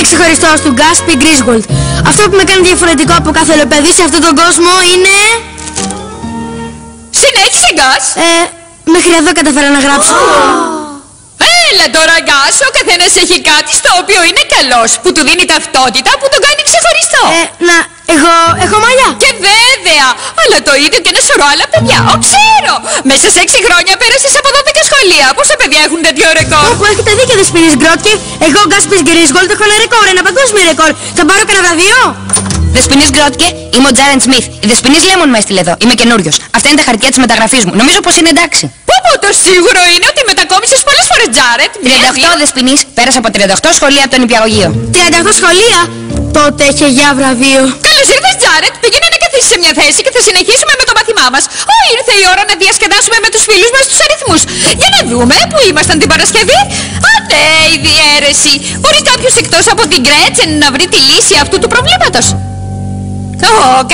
ξεχωριστός του Γκάσπι Γκρίσγολτ. Αυτό που με κάνει διαφορετικό από κάθε άλλο παιδί σε αυτόν τον κόσμο είναι... Συνέχισε, Γκάς. Μέχρι εδώ καταφέρα να γράψω. Έλα τώρα, Γκάς, ο καθένας έχει κάτι στο οποίο είναι καλός, που του δίνει ταυτότητα, που τον κάνει ξεχωριστό. Εγώ έχω μαλλιά. Και βέβαια, αλλά το ίδιο και ένα σωρό άλλα παιδιά. Ξέρω! Μέσα σε 6 χρόνια πέρασες από 12 σχολεία. Πόσα παιδιά έχουν τέτοιο ρεκόρ? Όπου έχετε δίκιο, Δεσποινής Γκρότκε. Εγώ, Γκάσπις Γκρίσγολτ, έχω ένα ρεκόρ, ένα παγκόσμιο ρεκόρ. Θα πάρω κανένα βραβείο? Δεσποινής Γκρότκε, είμαι ο Τζάρεντ Σμιθ. Η Δεσποινής Λέμον με έστειλε εδώ. Είμαι καινούριος. Αυτά είναι τα χαρτιά της μεταγραφής μου. Νομίζω πως είναι εντάξει. Το σίγουρο είναι ότι μετακόμισες πολλές φορές, Τζάρετ. 38 Δεσποινής, πέρασα από 38 σχολεία από το νηπιαγωγείο. 38 σχολεία? Τότε είχε για βραβείο. Καλώς ήρθες, Τζάρετ. Πήγαινε να καθίσεις σε μια θέση και θα συνεχίσουμε με το μάθημά μας. Ήρθε η ώρα να διασκεδάσουμε με τους φίλους μας τους αριθμούς. Για να δούμε που ήμασταν την Παρασκευή. Ναι, η διαίρεση. Μπορεί κάποιος εκτός από την Γκρέτσεν να βρει τη λύση αυτού του προβλήματος?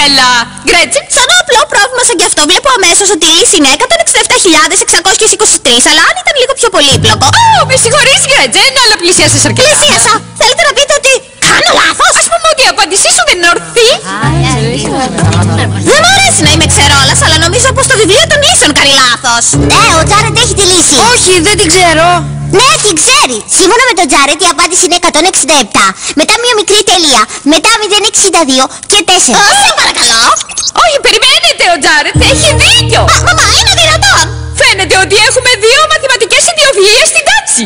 Καλά. Γκρέτσεν. Σαν απλό πρόβλημα σαν κι αυτό βλέπω αμέσως ότι η λύση είναι 167.623, αλλά αν ήταν λίγο πιο πολύπλοκο... Με συγχωρείς, Γκρέτσεν, αλλά πλησίασες αρκετά. Πλησίασα. Θέλετε να πείτε ότι κάνω λάθος? Ας πούμε ότι η απάντησή σου δεν είναι ορθή. Δεν μου αρέσει να είμαι ξερόλας, αλλά νομίζω πως το βιβλίο των λύσεων κάνει λάθος. Ναι, ο Τζάρετ έχει τη λύση. Όχι, δεν την ξέρω. Ναι, την ξέρει. Σύμφωνα με τον Τζάρετ η απάντηση είναι 167. Μετά μια μικρή τελεία. Μετά 062 και 4. Σε παρακαλώ. Όχι, περιμένετε, ο Τζάρετ έχει δίκιο. Μαμά, είναι δυνατόν? Φαίνεται ότι έχουμε 2 μαθηματικές ιδιοφυΐες στην τάξη.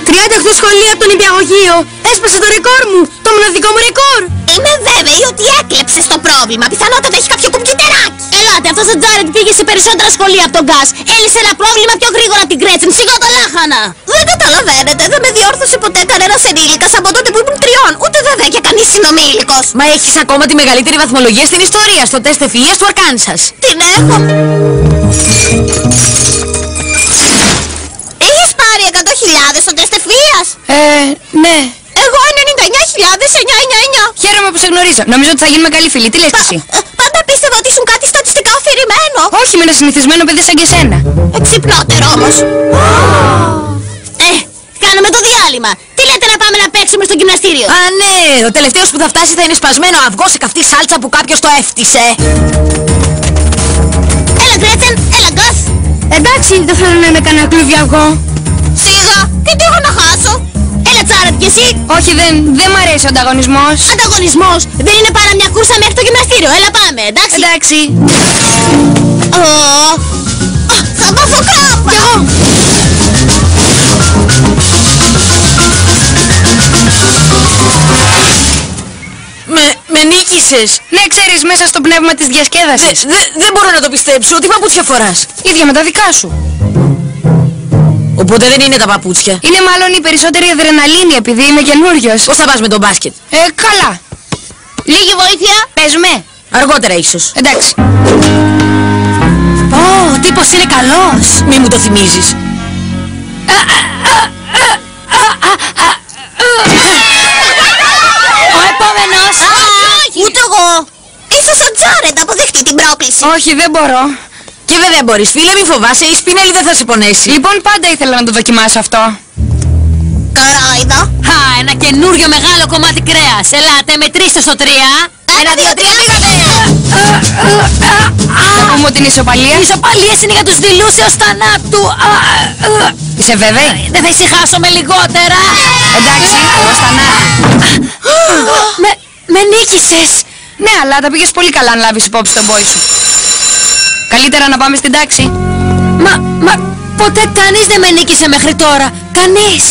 38 σχολεία από το νηπιαγωγείο. Έσπασε το ρεκόρ μου. Το μοναδικό μου ρεκόρ. Είμαι βέβαιη ότι έκλεψες το πρόβλημα. Πιθανότατα έχει κάποιο κουμπιουτεράκι. Ελάτε, αυτός ο Τζάρετ πήγε σε περισσότερα σχολεία από τον Γκάς. Έλυσε ένα πρόβλημα πιο γρήγορα από την Γκρέτσεν. Σιγά τα λάχανα. Δεν καταλαβαίνετε. Δεν με διόρθωσε ποτέ κανένας ενήλικας από τότε που ήμουν 3. Ούτε βέβαια και κανείς συνομήλικος. Μα έχεις ακόμα τη μεγαλύτερη βαθμολογία στην ιστορία, στο τεστ ευφυΐας του Αρκάνσας. Την έχω. Έχεις πάρει 100.000 στο τεστ ευφυΐας? Ναι. Εγώ 99.999. Χαίρομαι που σε γνωρίζω. Νομίζω ότι θα γίνουμε καλοί φίλοι. Τι λες εσύ? Πάντα πίστευα ότι ήσουν κάτι στατιστικά αφηρημένο. Όχι, είμαι ένα συνηθισμένο παιδί σαν και σένα. Ξυπνότερο όμως. Κάνουμε το διάλειμμα. Τι λέτε να πάμε να παίξουμε στο γυμναστήριο? Α, ναι. Ο τελευταίος που θα φτάσει θα είναι σπασμένο αυγό σε καυτή σάλτσα που κάποιος το έφτισε. Έλα, Γκρέτσεν, έλα, Γκάς. Εντάξει, δεν θέλω να είμαι κανένα κλουβι αυγό. Σίγα, και τι έχω να χάσω? Έλα, Τζάρετ, κι εσύ? Όχι, δεν μ' αρέσει ο ανταγωνισμός. Ανταγωνισμός? Δεν είναι παρά μια κούρσα μέχρι το γυμναστήριο. Έλα, πάμε, εντάξει? Εντάξει. Θα πάθω κράμπα. Κι εγώ. Με νίκησες. Ναι, ξέρεις, μέσα στο πνεύμα της διασκέδασης. Δεν μπορώ να το πιστέψω. Τι παπούτσια φοράς? Ίδια με τα δικά σου. Οπότε δεν είναι τα παπούτσια. Είναι μάλλον η περισσότερη αδρεναλίνη επειδή είμαι καινούριος. Πώς θα πας με τον μπάσκετ? Καλά. Λίγη βοήθεια. Παίζουμε. Αργότερα ίσως. Εντάξει. Ο τύπος είναι καλός. Μη μου το θυμίζεις. Ο επόμενος. Ούτε εγώ. Ίσως ο Τζάρετ αποδεχτεί την πρόκληση. Όχι, δεν μπορώ. Και βέβαια μπορείς, φίλε, μην φοβάσαι, η Σπινέλη δεν θα σε πονέσει. Λοιπόν, πάντα ήθελα να το δοκιμάσω αυτό. Καράιδα. Ένα καινούριο μεγάλο κομμάτι κρέας. Ελάτε, μετρήστε στο 3. 1, 2, 3, πήγατε! Θα πούμε ότι είναι ισοπαλία. Οι ισοπαλίες είναι για τους δειλούς έως θανάτου. Είσαι βέβαιη? Δεν θα ησυχάσω με λιγότερα. Εντάξει, έως θανάτου. Με νίκησες. Ναι, αλλά τα πήγες πολύ καλά αν λάβεις υπόψη τον πόη σου. Καλύτερα να πάμε στην τάξη. Μα ποτέ κανείς δεν με νίκησε μέχρι τώρα. Κανείς.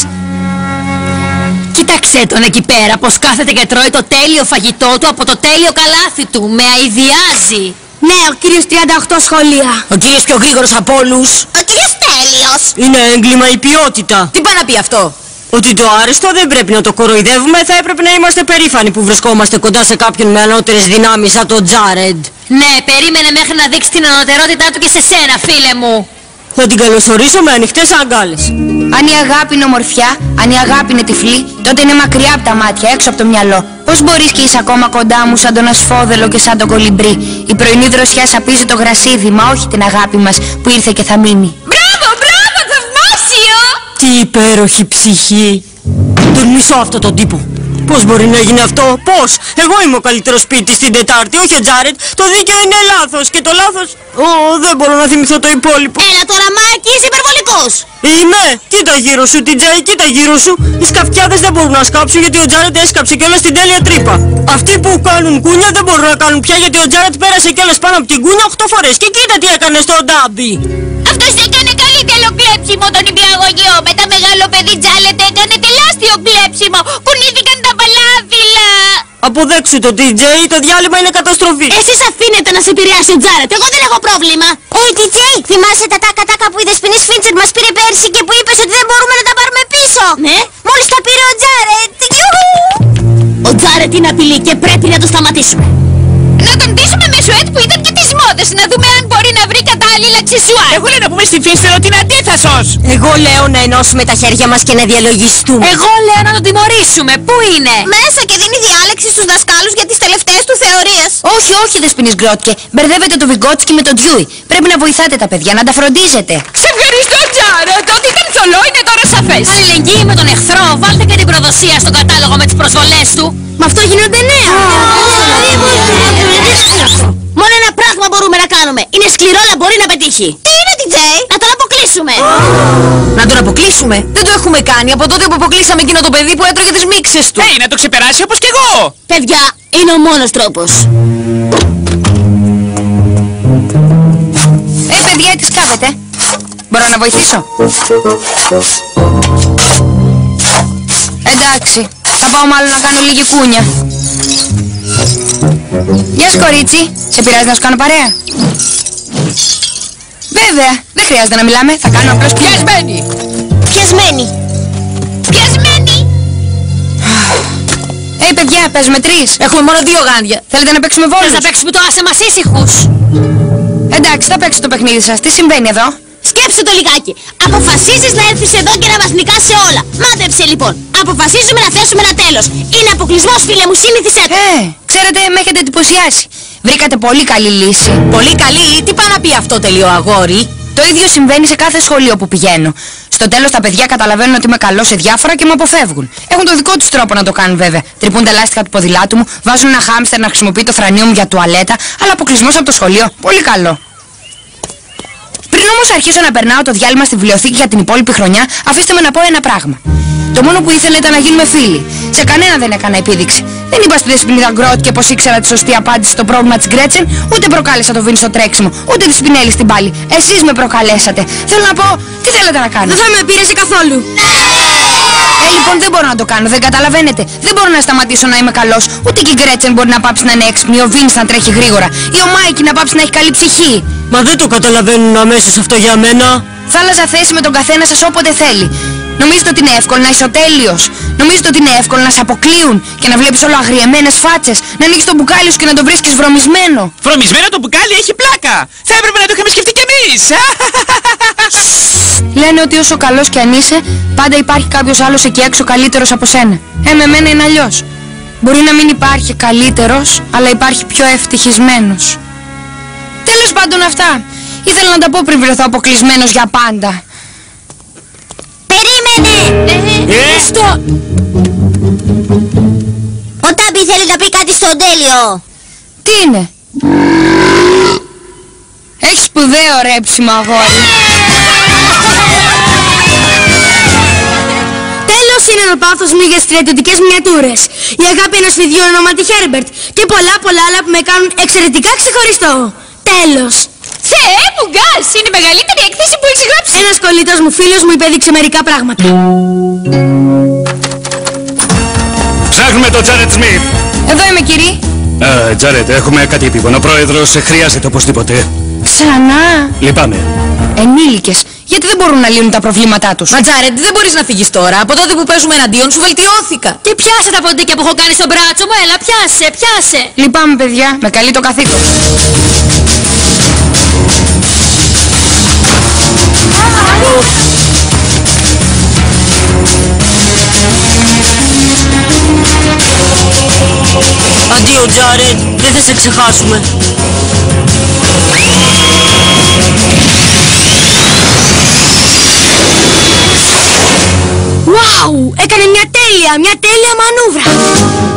Κοίταξε τον εκεί πέρα πως κάθεται και τρώει το τέλειο φαγητό του από το τέλειο καλάθι του. Με αηδιάζει. Ναι, ο κύριος 38 σχολεία. Ο κύριος πιο γρήγορος από όλους. Ο κύριος Τέλειος. Είναι έγκλημα η ποιότητα. Τι πάει να πει αυτό? Ότι το άριστο δεν πρέπει να το κοροϊδεύουμε, θα έπρεπε να είμαστε περήφανοι που βρισκόμαστε κοντά σε κάποιον με ανώτερες δυνάμεις σαν τον Τζάρεντ. Ναι, περίμενε μέχρι να δείξει την ανωτερότητά του και σε σένα, φίλε μου. Θα την καλωσορίσω με ανοιχτές αγκάλες. Αν η αγάπη είναι ομορφιά, αν η αγάπη είναι τυφλή, τότε είναι μακριά από τα μάτια, έξω από το μυαλό. Πώς μπορείς και είσαι ακόμα κοντά μου σαν τον ασφόδελο και σαν τον κολυμπρί? Η πρωινή δροσιά σαπίζει το γρασίδι, μα όχι την αγάπη μας που ήρθε και θα μείνει. Μπράβο, μπράβο, θαυμάσιο! Τι υπέροχη ψυχή. Τον μισώ αυτό τον τύπο. Πώς μπορεί να γίνει αυτό, πώς? Εγώ είμαι ο καλύτερος σπίτης στην Τετάρτη, όχι ο Τζάρετ. Το δίκαιο είναι λάθος και το λάθος... δεν μπορώ να θυμηθώ το υπόλοιπο. Έλα τώρα, Μάικ, είσαι υπερβολικός. Είμαι! Κοίτα γύρω σου, TJ, κοίτα γύρω σου. Οι σκαφιάδες δεν μπορούν να σκάψουν γιατί ο Τζάρετ έσκαψε κιόλας την τέλεια τρύπα. Αυτοί που κάνουν κούνια δεν μπορούν να κάνουν πια γιατί ο Τζάρετ πέρασε κιόλας πάνω από την κούνια 8 φορές. Και κοίτα τι έκανε στο ντάμπι. Αυτός έκανε καλύτερο κλέψιμο τον υπηαγωγείο. Με τα μεγάλο παιδί Τζάρετ έκανε τεράστιο κλέψιμο. Κουνήθηκαν τα παλάβιλα. Αποδέξου το TJ, το διάλειμμα είναι καταστροφή. Εσείς αφήνετε να σε επηρεάσει ο Τζάρετ, εγώ δεν έχω πρόβλημα. TJ, θυμάσαι τα τάκα που η Δεσποινής Φίντσερ μας πήρε πέρσι και που είπες ότι δεν μπορούμε να τα πάρουμε πίσω? Ναι. Μόλις τα πήρε ο Τζάρετ. Ο Τζάρετ είναι απειλή και πρέπει να το σταματήσουμε. Να τον ντύσουμε με σουέτ που ήταν και της μόδας. Να δούμε αν μπορεί να βρει κατάλληλα αξεσουάρ. Εγώ λέω να πούμε στην Φίντσερ ότι είναι αντίθασος. Εγώ λέω να ενώσουμε τα χέρια μας και να διαλογιστούμε. Εγώ λέω να τον τιμωρήσουμε. Πού είναι? Μέσα και δίνει διάλεξη στους δασκάλους για τις τελευταίες του θεωρίες. Όχι, Δεσποινής Γκρότκε. Μπερδεύετε το Βιγκότσκι με τον Ντιούι. Πρέπει να βοηθάτε τα παιδιά, να τα φροντίζετε. Σε ευχαριστώ, Τζάρετ. Ότι ήταν θολό είναι τώρα σαφές. Αλληλεγγύη με τον εχθρό. Βάλτε και την προδοσία στον κατάλογο με τις προσβολές του. Με αυτό γίνονται νέα. Μόνο ένα πράγμα μπορούμε να κάνουμε. Είναι σκληρό αλλά μπορεί να πετύχει. Τι είναι, TJ? Να τον αποκλείσουμε. Να τον αποκλείσουμε. Δεν το έχουμε κάνει από τότε που αποκλείσαμε εκείνο το παιδί που έτρωγε τις μίξες του. Να το ξεπεράσει όπως κι εγώ. Παιδιά, είναι ο μόνος τρόπος. Παιδιά, τι σκάβετε? Μπορώ να βοηθήσω? Εντάξει, θα πάω μάλλον να κάνω λίγη κούνια. Γεια σου, κορίτσι. Σε πειράζει να σου κάνω παρέα? Βέβαια, δεν χρειάζεται να μιλάμε. Θα κάνω απλώς Πιασμένη. Πιασμένη. Παιδιά, παίζουμε 3. Έχουμε μόνο 2 γάντια. Θέλετε να παίξουμε βόλους? Θα παίξουμε το άσε μας ήσυχους. Εντάξει, θα παίξω το παιχνίδι σας. Τι συμβαίνει εδώ? Σκέψου το λιγάκι. Αποφασίζεις να έρθεις εδώ και να μας νικάς σε όλα. Μάτεψε λοιπόν. Αποφασίζουμε να θέσουμε ένα τέλος. Είναι αποκλεισμός, φίλε μου, σύνηθισέ το. Ξέρετε, με έχετε εντυπωσιάσει. Βρήκατε πολύ καλή λύση. Πολύ καλή. Τι πάει να πει αυτό, τελειό αγόρι? Το ίδιο συμβαίνει σε κάθε σχολείο που πηγαίνω. Στο τέλος τα παιδιά καταλαβαίνουν ότι είμαι καλό σε διάφορα και με αποφεύγουν. Έχουν το δικό τους τρόπο να το κάνουν βέβαια. Τρυπούν τα λάστιχα του ποδηλάτου μου, βάζουν ένα χάμστερ να χρησιμοποιεί το θρανίο μου για τουαλέτα, αλλά αποκλεισμός από το σχολείο. Πολύ καλό. Πριν όμως αρχίσω να περνάω το διάλειμμα στη βιβλιοθήκη για την υπόλοιπη χρονιά, αφήστε με να πω ένα πράγμα. Το μόνο που ήθελα ήταν να γίνουμε φίλοι. Σε κανένα δεν έκανα επίδειξη. Δεν είπα στη Δεσποινίδα Γκρότκε πως ήξερα τη σωστή απάντηση στο πρόβλημα της Γκρέτσεν, ούτε προκάλεσα το Βιν στο τρέξιμο, ούτε τη Σπινέλη στην πάλη. Εσείς με προκαλέσατε. Θέλω να πω, τι θέλετε να κάνω? Δεν θα με πείρασε καθόλου. Λοιπόν, δεν μπορώ να το κάνω, δεν καταλαβαίνετε. Δεν μπορώ να σταματήσω να είμαι καλός. Ούτε και η Γκρέτσεν μπορεί να πάψει να είναι έξυπνη, ο Βιν να τρέχει γρήγορα, ή ο Μάικι να πάψει να έχει καλή ψυχή. Μα δεν το καταλαβαίνουν αμέσως αυτό για μένα. Θα άλλαζα θέση με τον καθένα σας όποτε θέλει. Νομίζετε ότι είναι εύκολο να είσαι ο τέλειος? Νομίζετε ότι είναι εύκολο να σε αποκλείουν και να βλέπεις όλο αγριεμένες φάτσες? Να ανοίξεις το μπουκάλι σου και να το βρίσκεις βρωμισμένο? Βρωμισμένο το μπουκάλι έχει πλάκα. Θα έπρεπε να το είχαμε σκεφτεί κι εμείς. Λένε ότι όσο καλός κι αν είσαι, πάντα υπάρχει κάποιος άλλος εκεί έξω καλύτερος από σένα. Με μένα είναι αλλιώς. Μπορεί να μην υπάρχει καλύτερος, αλλά υπάρχει πιο ευτυχισμένος. Τέλος πάντων αυτά. Ήθελα να τα πω πριν βρεθώ αποκλεισμένος για πάντα. Περίμενε! Ο Τάμπι θέλει να πει κάτι στον τέλειο. Τι είναι? Έχει σπουδαίο ρέψιμο, αγόρι. Τέλος είναι ένα πάθος μου για στρατιωτικές μiniατούρες. Η αγάπη ενός παιδιού ονόματι Χέρμπερτ. Και πολλά άλλα που με κάνουν εξαιρετικά ξεχωριστό. Τέλος. Θεέ μου, Γκάς, είναι η μεγαλύτερη έκθεση που έχεις γράψει. Ένας κολλητός μου φίλος μου υπέδειξε μερικά πράγματα. Ψάχνουμε τον Τζάρετ Σμιθ. Εδώ είμαι, κύριε. Τζάρετ, έχουμε κάτι επίγον. Ο πρόεδρος χρειάζεται οπωσδήποτε. Ξανά. Λυπάμαι. Ενήλικες. Γιατί δεν μπορούν να λύνουν τα προβλήματά τους? Μα Τζάρετ, δεν μπορείς να φύγεις τώρα. Από τότε που παίζουμε εναντίον σου βελτιώθηκα. Και πιάσε τα ποντίκια που έχω κάνει στο μπράτσο μου. Έλα, πιάσε. Λυπάμαι, παιδιά. Με καλεί το καθήκον. Αντίο Τζάρετ, δεν θα σε ξεχάσουμε. Wow! Βάου! Έκανε μια τέλεια μανούβρα!